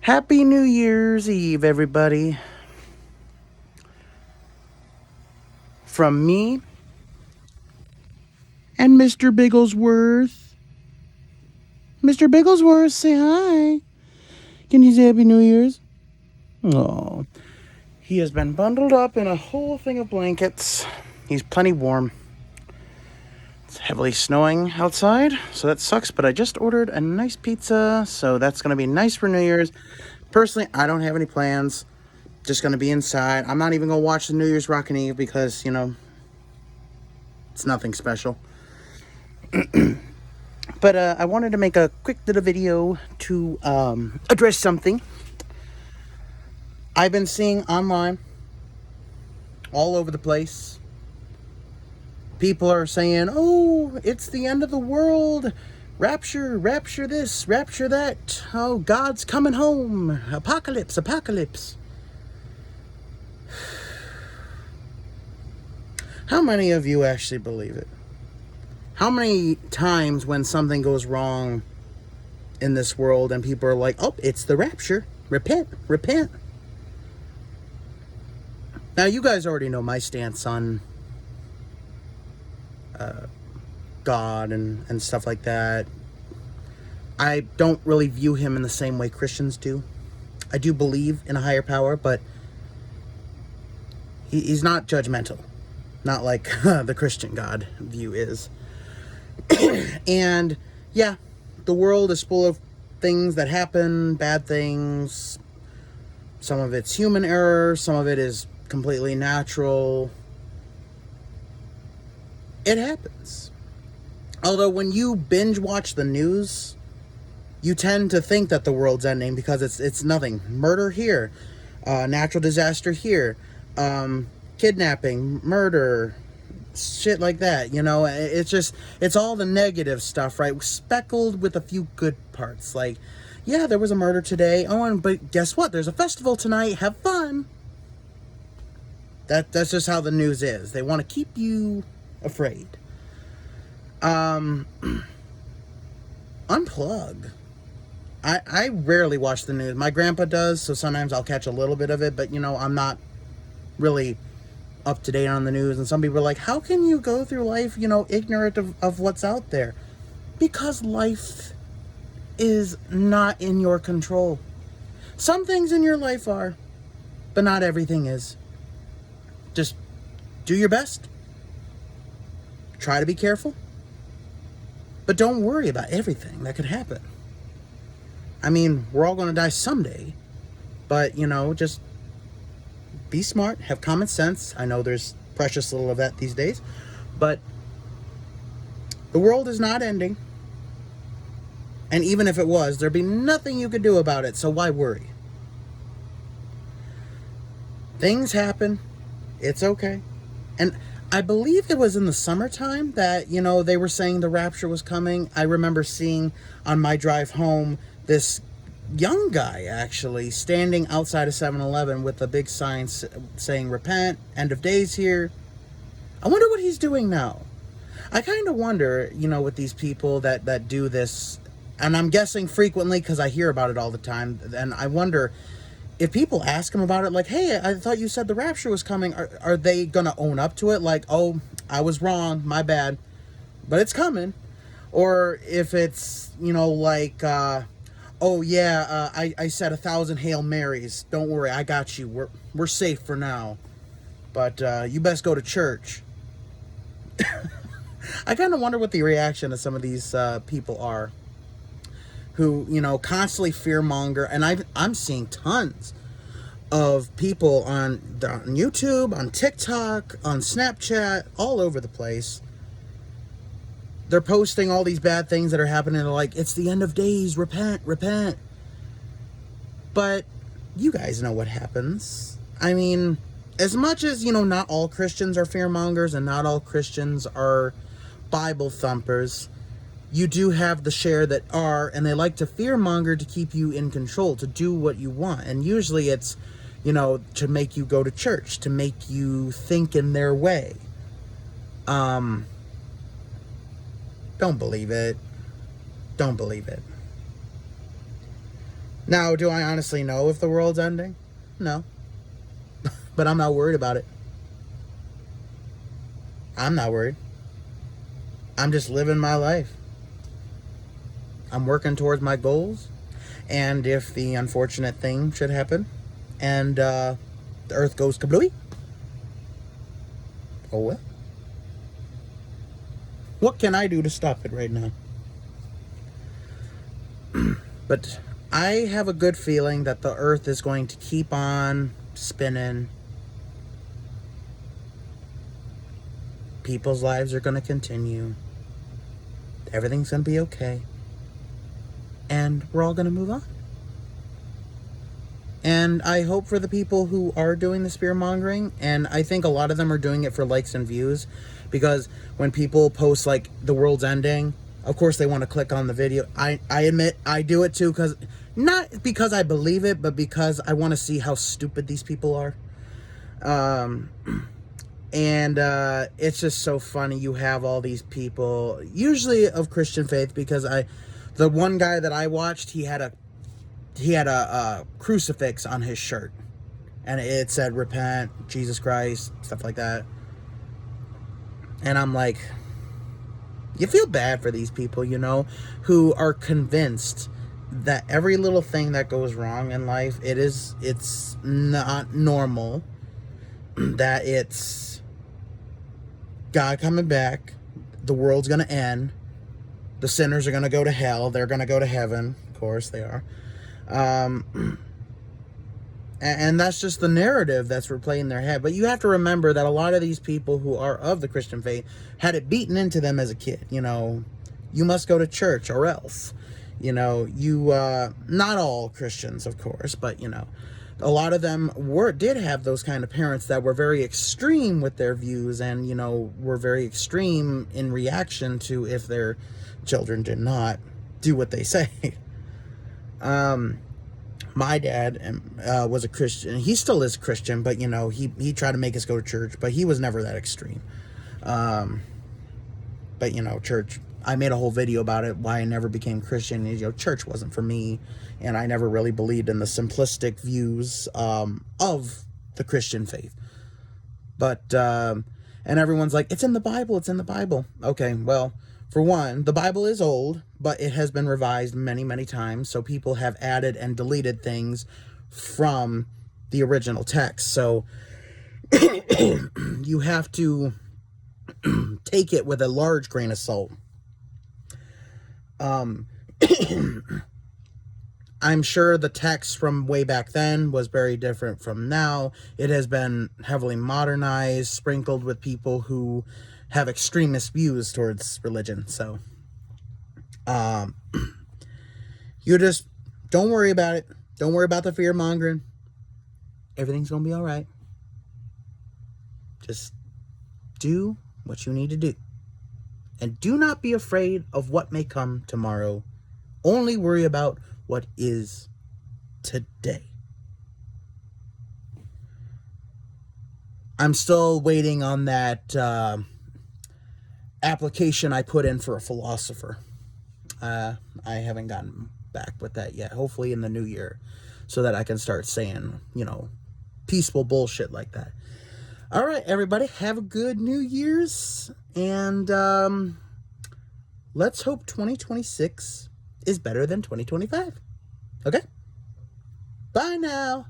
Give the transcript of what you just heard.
Happy New Year's Eve, everybody. From me and Mr. Bigglesworth. Mr. Bigglesworth, say hi. Can you say Happy New Year's? Oh, he has been bundled up in a whole thing of blankets. He's plenty warm. It's heavily snowing outside, so that sucks, but I just ordered a nice pizza, so that's going to be nice for New Year's. Personally, I don't have any plans. Just going to be inside. I'm not even going to watch the New Year's Rockin' Eve because, it's nothing special. But I wanted to make a quick little video to address something I've been seeing online all over the place. People are saying, oh, it's the end of the world. Rapture, rapture this, rapture that. Oh, God's coming home. Apocalypse, apocalypse. How many of you actually believe it? How many times when something goes wrong in this world and people are like, oh, it's the rapture. Repent, repent. Now, you guys already know my stance on God and stuff like that. I don't really view him in the same way Christians do. I do believe in a higher power, but he's not judgmental. Not like the Christian God view is. And yeah, the world is full of things that happen, bad things. Some of it's human error, some of it is completely natural. It happens. Although when you binge watch the news, you tend to think that the world's ending because it's nothing. Murder here, natural disaster here, kidnapping, murder, shit like that. It's all the negative stuff, right? Speckled with a few good parts. Like, yeah, there was a murder today. Oh, but guess what? There's a festival tonight. Have fun. That's just how the news is. They want to keep you afraid. Unplug. I rarely watch the news. My grandpa does, so sometimes I'll catch a little bit of it, but I'm not really up to date on the news. And some people are like, how can you go through life, ignorant of what's out there? Because life is not in your control. Some things in your life are, but not everything is. Just do your best. Try to be careful. But don't worry about everything that could happen. I mean, we're all going to die someday. But, just be smart, have common sense. I know there's precious little of that these days. But the world is not ending. And even if it was, there'd be nothing you could do about it. So why worry? Things happen. It's okay. And I believe it was in the summertime that, they were saying the rapture was coming. I remember seeing on my drive home this young guy actually standing outside of 7-Eleven with a big sign saying, repent, end of days here. I wonder what he's doing now. I kind of wonder, with these people that do this, and I'm guessing frequently because I hear about it all the time, and I wonder if people ask him about it, like, hey, I thought you said the rapture was coming, are they going to own up to it? Like, oh, I was wrong, my bad, but it's coming. Or if it's, oh, yeah, I said 1,000 Hail Marys. Don't worry, I got you. We're safe for now. But you best go to church. I kind of wonder what the reaction of some of these people are who, constantly fearmonger. And I'm seeing tons of people on YouTube, on TikTok, on Snapchat, all over the place. They're posting all these bad things that are happening. They're like, it's the end of days. Repent, repent. But you guys know what happens. I mean, as much as, not all Christians are fearmongers and not all Christians are Bible thumpers, you do have the share that are, and they like to fearmonger to keep you in control, to do what you want. And usually it's, to make you go to church, to make you think in their way. Don't believe it. Don't believe it. Now, do I honestly know if the world's ending? No. But I'm not worried about it. I'm not worried. I'm just living my life. I'm working towards my goals. And if the unfortunate thing should happen and the earth goes kablooey, oh well. What can I do to stop it right now? But I have a good feeling that the earth is going to keep on spinning. People's lives are going to continue. Everything's going to be okay. And we're all going to move on. And I hope for the people who are doing the spear mongering, and I think a lot of them are doing it for likes and views, because when people post like the world's ending, of course they want to click on the video. I admit I do it too, because not because I believe it, but because I want to see how stupid these people are. And it's just so funny. You have all these people, usually of Christian faith, because the one guy that I watched, he had a crucifix on his shirt, and it said repent, Jesus Christ, stuff like that. And I'm like, you feel bad for these people, you know, who are convinced that every little thing that goes wrong in life, it's not normal, that it's God coming back, the world's gonna end, the sinners are gonna go to hell, they're gonna go to heaven, of course they are. And that's just the narrative that's replaying in their head. But you have to remember that a lot of these people who are of the Christian faith had it beaten into them as a kid. You know, you must go to church or else. You know, not all Christians, of course, but, you know, a lot of them did have those kind of parents that were very extreme with their views and, you know, were very extreme in reaction to if their children did not do what they say. My dad was a Christian. He still is a Christian, but, you know, he tried to make us go to church, but he was never that extreme. But, you know, church, I made a whole video about it, why I never became Christian. You know, church wasn't for me, and I never really believed in the simplistic views of the Christian faith. But, and everyone's like, it's in the Bible, it's in the Bible. Okay, well, for one, the Bible is old, but it has been revised many, many times, so people have added and deleted things from the original text. So you have to take it with a large grain of salt. I'm sure the text from way back then was very different from now. It has been heavily modernized, sprinkled with people who have extremist views towards religion. So you just don't worry about it. Don't worry about the fear mongering. Everything's gonna be all right. Just do what you need to do, and do not be afraid of what may come tomorrow. Only worry about what is today. I'm still waiting on that application I put in for a philosopher. I haven't gotten back with that yet. Hopefully in the new year, so that I can start saying, you know, peaceful bullshit like that. All right, everybody, have a good New Year's, and let's hope 2026 is better than 2025. Okay? Bye now.